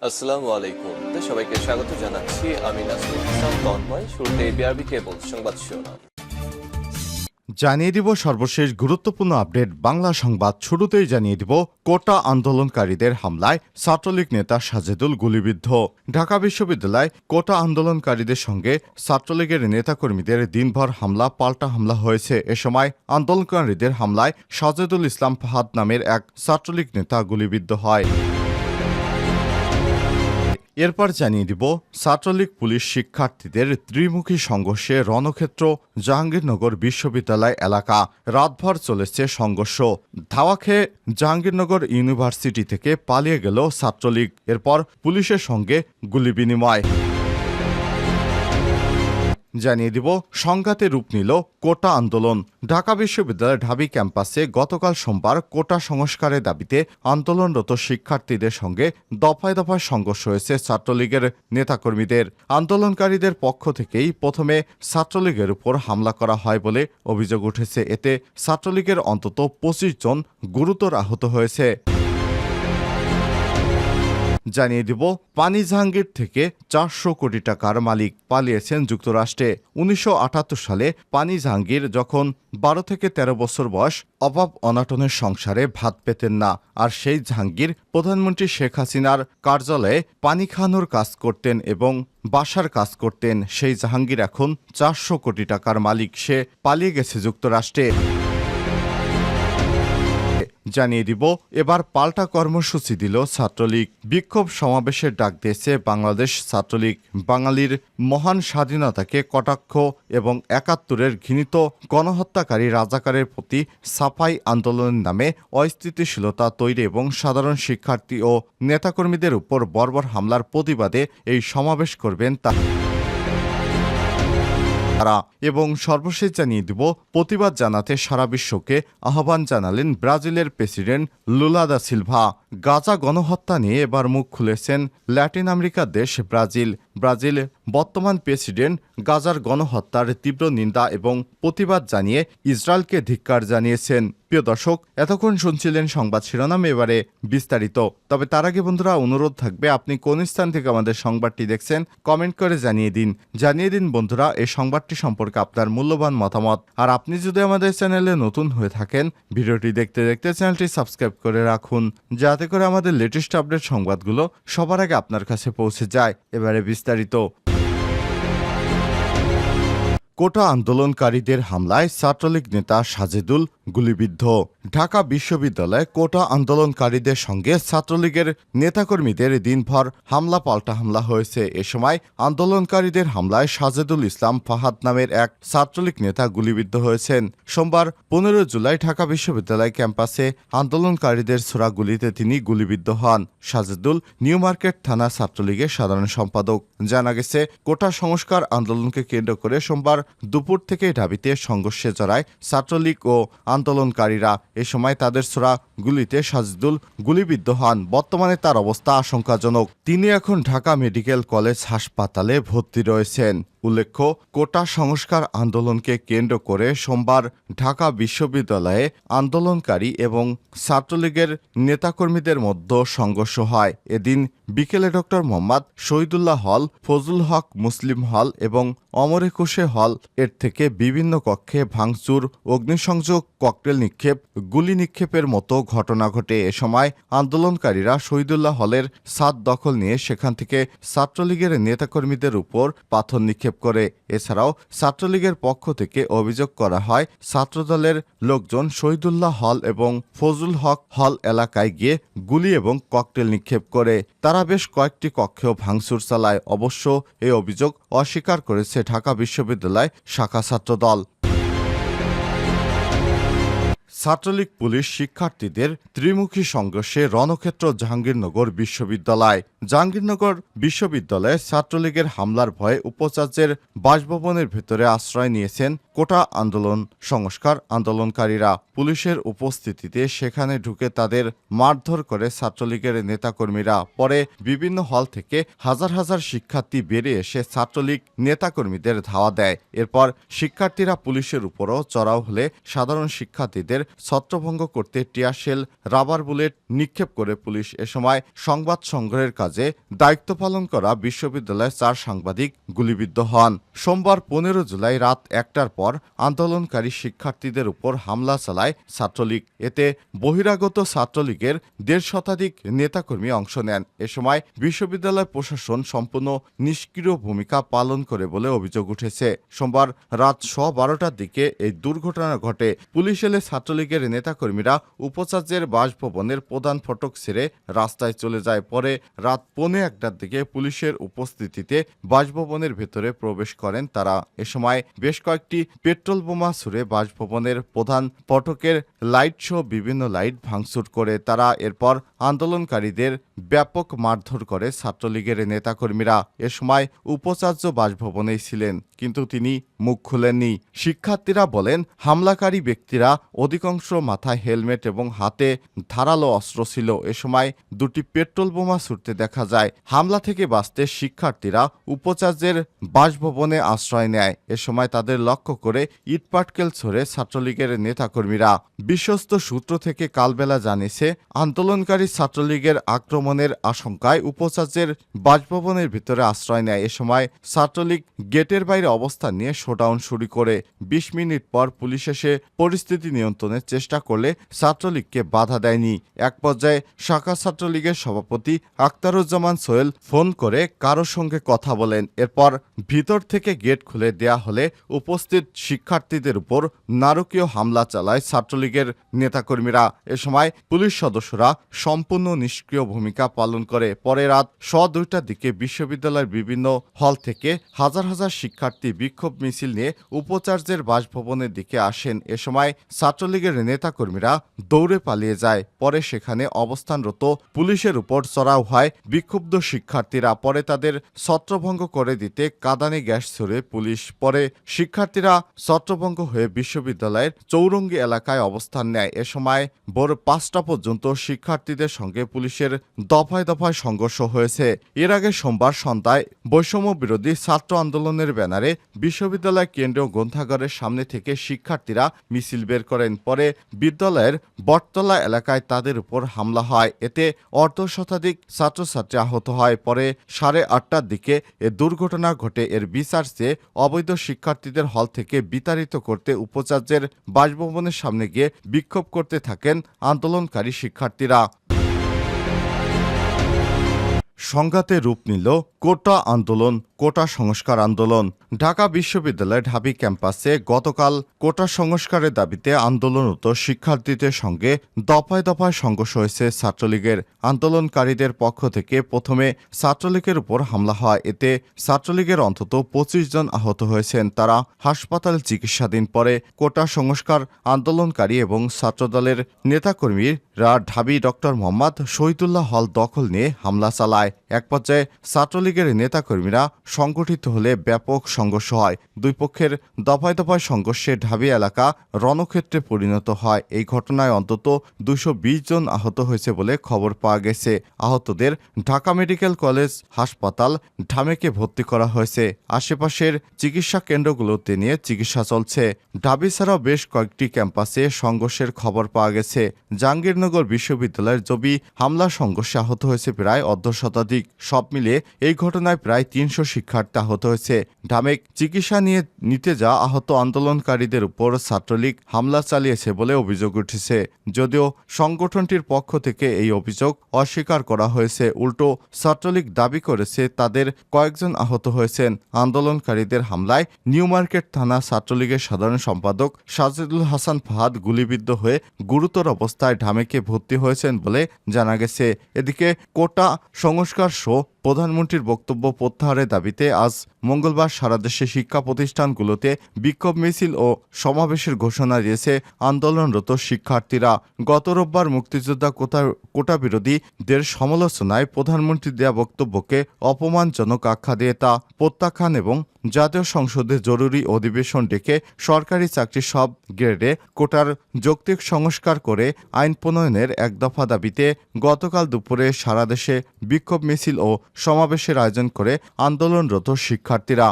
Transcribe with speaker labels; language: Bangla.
Speaker 1: আসসালামু আলাইকুম। সবাইকে স্বাগত জানাচ্ছি। আমি নাসরুল হাসান তন্ময়। শুরুতে বিআরবি কেবল সংবাদ শিরোনাম।
Speaker 2: জানিয়ে দিব সর্বশেষ গুরুত্বপূর্ণ আপডেট বাংলা সংবাদ। শুরুতেই জানিয়ে দিব কোটা আন্দোলনকারীদের হামলায় ছাত্রলীগ নেতা সাজেদুল গুলিবিদ্ধ। ঢাকা বিশ্ববিদ্যালয় কোটা আন্দোলনকারীদের সঙ্গে ছাত্রলীগের নেতাকর্মীদের দিনভর হামলা পাল্টা হামলা হয়েছে। এ সময় আন্দোলনকারীদের হামলায় সাজেদুল ইসলাম ফাহাদ নামের এক ছাত্রলীগ নেতা গুলিবিদ্ধ হয়। এরপর জানিয়ে দিব ছাত্রলীগ পুলিশ শিক্ষার্থীদের ত্রিমুখী সংঘর্ষে রণক্ষেত্র জাহাঙ্গীরনগর বিশ্ববিদ্যালয় এলাকা। রাতভর চলেছে সংঘর্ষ। ধাওয়া খেয়ে জাহাঙ্গীরনগর ইউনিভার্সিটি থেকে পালিয়ে গেল ছাত্রলীগ। এরপর পুলিশের সঙ্গে গুলি বিনিময়। জানিয়ে দিব সংঘাতে রূপ নিল কোটা আন্দোলন। ঢাকা বিশ্ববিদ্যালয়ের ঢাবি ক্যাম্পাসে গতকাল সোমবার কোটা সংস্কারের দাবিতে আন্দোলনরত শিক্ষার্থীদের সঙ্গে দফায় দফায় সংঘর্ষ হয়েছে ছাত্রলীগের নেতাকর্মীদের। আন্দোলনকারীদের পক্ষ থেকেই প্রথমে ছাত্রলীগের উপর হামলা করা হয় বলে অভিযোগ উঠেছে। এতে ছাত্রলীগের অন্তত ২৫ জন গুরুতর আহত হয়েছে। জানিয়ে দিব পানি জাহাঙ্গীর থেকে ৪০০ কোটি টাকার মালিক পালিয়েছেন যুক্তরাষ্ট্রে। ১৯৭৮ সালে পানি জাহাঙ্গীর যখন ১২ থেকে ১৩ বছর বয়স অভাব অনাটনের সংসারে ভাত পেতেন না। আর সেই জাহাঙ্গীর প্রধানমন্ত্রী শেখ হাসিনার কার্যালয়ে পানি খাওয়ানোর কাজ করতেন এবং বাসার কাজ করতেন। সেই জাহাঙ্গীর এখন ৪০০ কোটি টাকার মালিক। সে পালিয়ে গেছে যুক্তরাষ্ট্রে। জানিয়ে দিব এবার পাল্টা কর্মসূচি দিল ছাত্রলীগ। বিক্ষোভ সমাবেশের ডাক দিয়েছে বাংলাদেশ ছাত্রলীগ। বাঙালির মহান স্বাধীনতাকে কটাক্ষ এবং ৭১-এর ঘৃণিত গণহত্যাকারী রাজাকারের প্রতি সাফাই আন্দোলনের নামে অস্থিতিশীলতা তৈরি এবং সাধারণ শিক্ষার্থী ও নেতাকর্মীদের উপর বর্বর হামলার প্রতিবাদে এই সমাবেশ করবেন এবং সর্বশেষ জানিয়ে দিব প্রতিবাদ জানাতে সারা বিশ্বকে আহ্বান জানালেন ব্রাজিলের president Lula da Silva. Gaza গণহত্যা নিয়ে এবার মুখ খুলেছেন ল্যাটিন আমেরিকার দেশ ব্রাজিল। ব্রাজিল বর্তমান প্রেসিডেন্ট গাজার গণহত্যার তীব্র নিন্দা এবং প্রতিবাদ জানিয়ে ইসরায়েলকে ধিক্কার জানিয়েছেন। প্রিয় দর্শক, এতক্ষণ শুনছিলেন সংবাদ শিরোনাম, এবারে বিস্তারিত। তবে তার আগে বন্ধুরা অনুরোধ থাকবে, আপনি কোন স্থান থেকে আমাদের সংবাদটি দেখছেন কমেন্ট করে জানিয়ে দিন বন্ধুরা এই সংবাদটি সম্পর্কে আপনার মূল্যবান মতামত। আর আপনি যদি আমাদের চ্যানেলে নতুন হয়ে থাকেন, ভিডিওটি দেখতে দেখতে চ্যানেলটি সাবস্ক্রাইব করে রাখুন, যাতে করে আমাদের লেটেস্ট আপডেট সংবাদগুলো সবার আগে আপনার কাছে পৌঁছে যায়। এবারে বিস্তারিত। কোটা আন্দোলনকারীদের হামলায় ছাত্রলীগ নেতা সাজেদুল গুলিবিদ্ধ। ঢাকা বিশ্ববিদ্যালয়ে কোটা আন্দোলনকারীদের সঙ্গে ছাত্রলীগের নেতাকর্মীদের দিনভর হামলা পাল্টা হামলা হয়েছে। এ সময় আন্দোলনকারীদের হামলায় সাজেদুল ইসলাম ফাহাদ নামের এক ছাত্রলীগ নেতা গুলিবিদ্ধ হয়েছেন। সোমবার ১৫ জুলাই ঢাকা বিশ্ববিদ্যালয় ক্যাম্পাসে আন্দোলনকারীদের ছোড়া গুলিতে তিনি গুলিবিদ্ধ হন। সাজেদুল নিউ মার্কেট থানা ছাত্রলীগের সাধারণ সম্পাদক। জানা গেছে, কোটা সংস্কার আন্দোলনকে কেন্দ্র করে সোমবার দুপুর থেকে ঢাবিতে সংঘর্ষে জড়ায় ছাত্রলীগ ও আন্দোলনকারীরা। এ সময় তাদের ছোড়া গুলিতে সাজেদুল গুলিবিদ্ধ হন। বর্তমানে তার অবস্থা আশঙ্কাজনক। তিনি এখন ঢাকা মেডিকেল কলেজ হাসপাতালে ভর্তি রয়েছেন। উল্লেখ্য, কোটা সংস্কার আন্দোলনকে কেন্দ্র করে সোমবার ঢাকা বিশ্ববিদ্যালয়ে আন্দোলনকারী এবং ছাত্রলীগের নেতাকর্মীদের মধ্যে সংঘর্ষ হয়। এদিন বিকেলে ডক্টর মোহাম্মদ শহীদুল্লাহ হল, ফজলুল হক মুসলিম হল এবং অমর একুশে হল এর থেকে বিভিন্ন কক্ষে ভাঙচুর, অগ্নিসংযোগ, ককটেল নিক্ষেপ, গুলি নিক্ষেপের মতো ঘটনা ঘটে। এ সময় আন্দোলনকারীরা শহীদুল্লাহ হলের ছাদ দখল নিয়ে সেখান থেকে ছাত্রলীগের নেতাকর্মীদের উপর পাথর নিক্ষেপ করে। এছাড়াও ছাত্রলীগের পক্ষ থেকে অভিযোগ করা হয়, ছাত্রদলের লোকজন শহীদুল্লাহ হল এবং ফজলুল হক হল এলাকায় গিয়ে গুলি এবং ককটেল নিক্ষেপ করে। তারা বেশ কয়েকটি কক্ষেও ভাঙচুর চালায়। অবশ্য এই অভিযোগ অস্বীকার করেছে ঢাকা বিশ্ববিদ্যালয় শাখা ছাত্রদল। ছাত্রলীগ পুলিশ শিক্ষার্থীদের ত্রিমুখী সংঘর্ষে রণক্ষেত্র জাহাঙ্গীরনগর বিশ্ববিদ্যালয়। জাহাঙ্গীরনগর বিশ্ববিদ্যালয়ে ছাত্রলীগের হামলার ভয়ে উপাচার্যের বাসভবনের ভেতরে আশ্রয় নিয়েছেন কোটা আন্দোলন সংস্কার আন্দোলনকারীরা পুলিশের উপস্থিতিতে সেখানে ঢুকে তাদের মারধর করে ছাত্রলীগের নেতাকর্মীরা। পরে বিভিন্ন হল থেকে হাজার হাজার শিক্ষার্থী বেরিয়ে এসে ছাত্রলীগ নেতাকর্মীদের ধাওয়া দেয়। এরপর শিক্ষার্থীরা পুলিশের উপরও চড়াও হলে সাধারণ শিক্ষার্থীদের ছত্রভঙ্গ করতে টিয়ারশেল, রাবার বুলেট নিক্ষেপ করে পুলিশ। এ সময় সংবাদ সংগ্রহের কাজে দায়িত্ব পালন করা বিশ্ববিদ্যালয়ের 4 সাংবাদিক গুলিবিদ্ধ হন। সোমবার 15 জুলাই রাত 1টার পর আন্দোলনকারী শিক্ষার্থীদের উপর হামলা চালায় ছাত্রলীগ। এতে বহিরাগত ছাত্রলীগের 1.5 শতাধিক নেতাকর্মী অংশ নেন। এ সময় বিশ্ববিদ্যালয় প্রশাসন সম্পূর্ণ নিষ্ক্রিয় ভূমিকা পালন করে বলে অভিযোগ উঠেছে। সোমবার রাত 12টার দিকে এই দুর্ঘটনা ঘটে। পুলিশ এলে ছাত্রলীগের নেতাকর্মীরা উপাচার্যের বাসভবনের প্রধান ফটক ছেড়ে রাস্তায় চলে যায়। পরে রাত 1:15টার দিকে পুলিশের উপস্থিতিতে বাসভবনের ভেতরে প্রবেশ করেন তারা। এ সময় বেশ কয়েকটি পেট্রোল বোমা ছুড়ে বাসভবনের প্রধান ফটকের লাইট সহ বিভিন্ন লাইট ভাঙচুর করে তারা। এরপর আন্দোলনকারীদের ব্যাপক মারধর করে ছাত্রলীগের নেতাকর্মীরা। এ সময় উপাচার্য বাসভবনেই ছিলেন, কিন্তু তিনি মুখ খুলেননি। শিক্ষার্থীরা বলেন, হামলাকারী ব্যক্তিরা অধিকাংশ মাথায় হেলমেট এবং হাতে ধারালো অস্ত্র ছিল। এ সময় 2টি পেট্রোল বোমা ছুটতে দেখা যায়। হামলা থেকে বাঁচতে শিক্ষার্থীরা উপাচার্যের বাসভবনে আশ্রয় নেয়। এ সময় তাদের লক্ষ্য করে ইটপাটকেল ছড়ে ছাত্রলীগের নেতাকর্মীরা। বিশ্বস্ত সূত্র থেকে কালবেলা জানিয়েছে, আন্দোলনকারী ছাত্রলীগের আক্রমণের আশঙ্কায় উপাচার্যের বাসভবনের ভিতরে আশ্রয় নেয়। এ সময় ছাত্রলীগ গেটের বাইরে অবস্থান নিয়ে শোডাউন শুরু করে। 20 মিনিট পর পুলিশ এসে পরিস্থিতি নিয়ন্ত্রণের চেষ্টা করলে ছাত্রলীগকে বাধা দেয়নি। এক পর্যায়ে শাখা ছাত্রলীগের সভাপতি আখতারুজ্জামান সোহেল ফোন করে কারোর সঙ্গে কথা বলেন। এরপর ভিতর থেকে গেট খুলে দেয়া হলে উপস্থিত শিক্ষার্থীদের উপর নারকীয় হামলা চালায় ছাত্রলীগের নেতাকর্মীরা। এ সময় পুলিশ সদস্যরা সম্পূর্ণ নিষ্ক্রিয় ভূমিকা পালন করে। পরে রাত 2:15টার দিকে বিশ্ববিদ্যালয়ের বিভিন্ন হল থেকে হাজার হাজার শিক্ষার্থী বিক্ষোভ মিছিল নিয়ে উপাচার্যের বাসভবনের দিকে আসেন। এ সময় ছাত্রলীগের নেতাকর্মীরা দৌড়ে পালিয়ে যায়। পরে সেখানে অবস্থানরত পুলিশের উপর চড়াও হয় বিক্ষুব্ধ শিক্ষার্থীরা। পরে তাদের ছত্রভঙ্গ করে দিতে কাঁদানে গ্যাস ছুড়ে পুলিশ। পরে শিক্ষার্থীরা ছত্রভঙ্গ হয়ে বিশ্ববিদ্যালয়ের চৌরঙ্গি এলাকায় অবস্থান নেয়। এ সময় ভোর 5টা পর্যন্ত শিক্ষার্থীদের সঙ্গে পুলিশের দফায় দফায় সংঘর্ষ হয়েছে। এর আগে সোমবার সন্ধ্যায় বৈষম্য বিরোধী ছাত্র আন্দোলনের ব্যানারে বিশ্ববিদ্যালয় কেন্দ্রীয় গ্রন্থাগারের সামনে থেকে শিক্ষার্থীরা মিছিল বের করেন। পরে বিদ্যালয়ের বটতলা এলাকায় তাদের উপর হামলা হয়। এতে 1.5 শতাধিক ছাত্রছাত্রী আহত হয়। পরে 8:30টার দিকে এ দুর্ঘটনা ঘটে। এর বিচার চেয়ে অবৈধ শিক্ষার্থীদের হল থেকে বিতাড়িত করতে উপাচার্যের বাসভবনের সামনে গিয়ে বিক্ষোভ করতে থাকেন আন্দোলনকারী শিক্ষার্থীরা। সংঘাতে রূপ নিল কোটা আন্দোলন, কোটা সংস্কার আন্দোলন। ঢাকা বিশ্ববিদ্যালয়ের ঢাবি ক্যাম্পাসে গতকাল কোটা সংস্কারের দাবিতে আন্দোলনরত শিক্ষার্থীদের সঙ্গে দফায় দফায় সংঘর্ষ হয়েছে ছাত্রলীগের। আন্দোলনকারীদের পক্ষ থেকে প্রথমে ছাত্রলীগের উপর হামলা হয়। এতে ছাত্রলীগের অন্তত 25 জন আহত হয়েছেন। তারা হাসপাতালে চিকিৎসাধীন। পরে কোটা সংস্কার আন্দোলনকারী এবং ছাত্রদলের নেতাকর্মীরা ঢাবি ডক্টর মোহাম্মদ শহীদুল্লাহ হল দখল নিয়ে হামলা চালায়। এক পর্যায়ে ছাত্রলীগের নেতাকর্মীরা সংগঠিত হলে ব্যাপক সংঘর্ষ হয়। দুই পক্ষের দফায় দফায় সংঘর্ষে ঢাবি এলাকা রণক্ষেত্রে পরিণত হয়। এই ঘটনায় অন্তত 220 জন আহত হয়েছে বলে খবর পাওয়া গেছে। আহতদের ঢাকা মেডিকেল কলেজ হাসপাতাল ঢামেকে ভর্তি করা হয়েছে। আশেপাশের চিকিৎসা কেন্দ্রগুলোতে নিয়ে চিকিৎসা চলছে। ঢাবি ছাড়াও বেশ কয়েকটি ক্যাম্পাসে সংঘর্ষের খবর পাওয়া গেছে। জাহাঙ্গীরনগর বিশ্ববিদ্যালয়ের জবি হামলা সংঘর্ষে আহত হয়েছে প্রায় 1.5 শতাধিক। সব মিলিয়ে এই ঘটনায় প্রায় 300 শিক্ষার্থী আহত হয়েছে। ঢামেক চিকিৎসা নিতে যাওয়া আহত আন্দোলনকারীদের উপর ছাত্রলীগ হামলা চালিয়েছে বলে অভিযোগ উঠেছে। যদিও সংগঠনটির পক্ষ থেকে এই অভিযোগ অস্বীকার করা হয়েছে। উল্টো ছাত্রলীগ দাবি করেছে তাদের কয়েকজন আহত হয়েছেন। আন্দোলনকারীদের হামলায় নিউ মার্কেট থানা ছাত্রলীগের সাধারণ সম্পাদক সাজিদুল হাসান ফাহাদ গুলিবিদ্ধ হয়ে গুরুতর অবস্থায় ঢামেকে ভর্তি হয়েছেন বলে জানা গেছে। এদিকে কোটা সংস্কার সহ প্রধানমন্ত্রীর বক্তব্য প্রত্যাহারের দাবিতে আজ মঙ্গলবার সারা দেশে শিক্ষা প্রতিষ্ঠানগুলোতে বিক্ষোভ মিছিল ও সমাবেশের ঘোষণা দিয়েছে আন্দোলনরত শিক্ষার্থীরা। গত রোববার মুক্তিযোদ্ধা কোটা বিরোধীদের সমালোচনায় প্রধানমন্ত্রী দেয়া বক্তব্যকে অপমানজনক আখ্যা দিয়ে তা প্রত্যাখ্যান এবং জাতীয় সংসদে জরুরি অধিবেশন ডেকে সরকারি চাকরির সব গ্রেডে কোটার যৌক্তিক সংস্কার করে আইন প্রণয়নের এক দফা দাবিতে গতকাল দুপুরে সারা দেশে বিক্ষোভ মিছিল ও সমাবেশের আয়োজন করে আন্দোলনরত শিক্ষার্থীরা।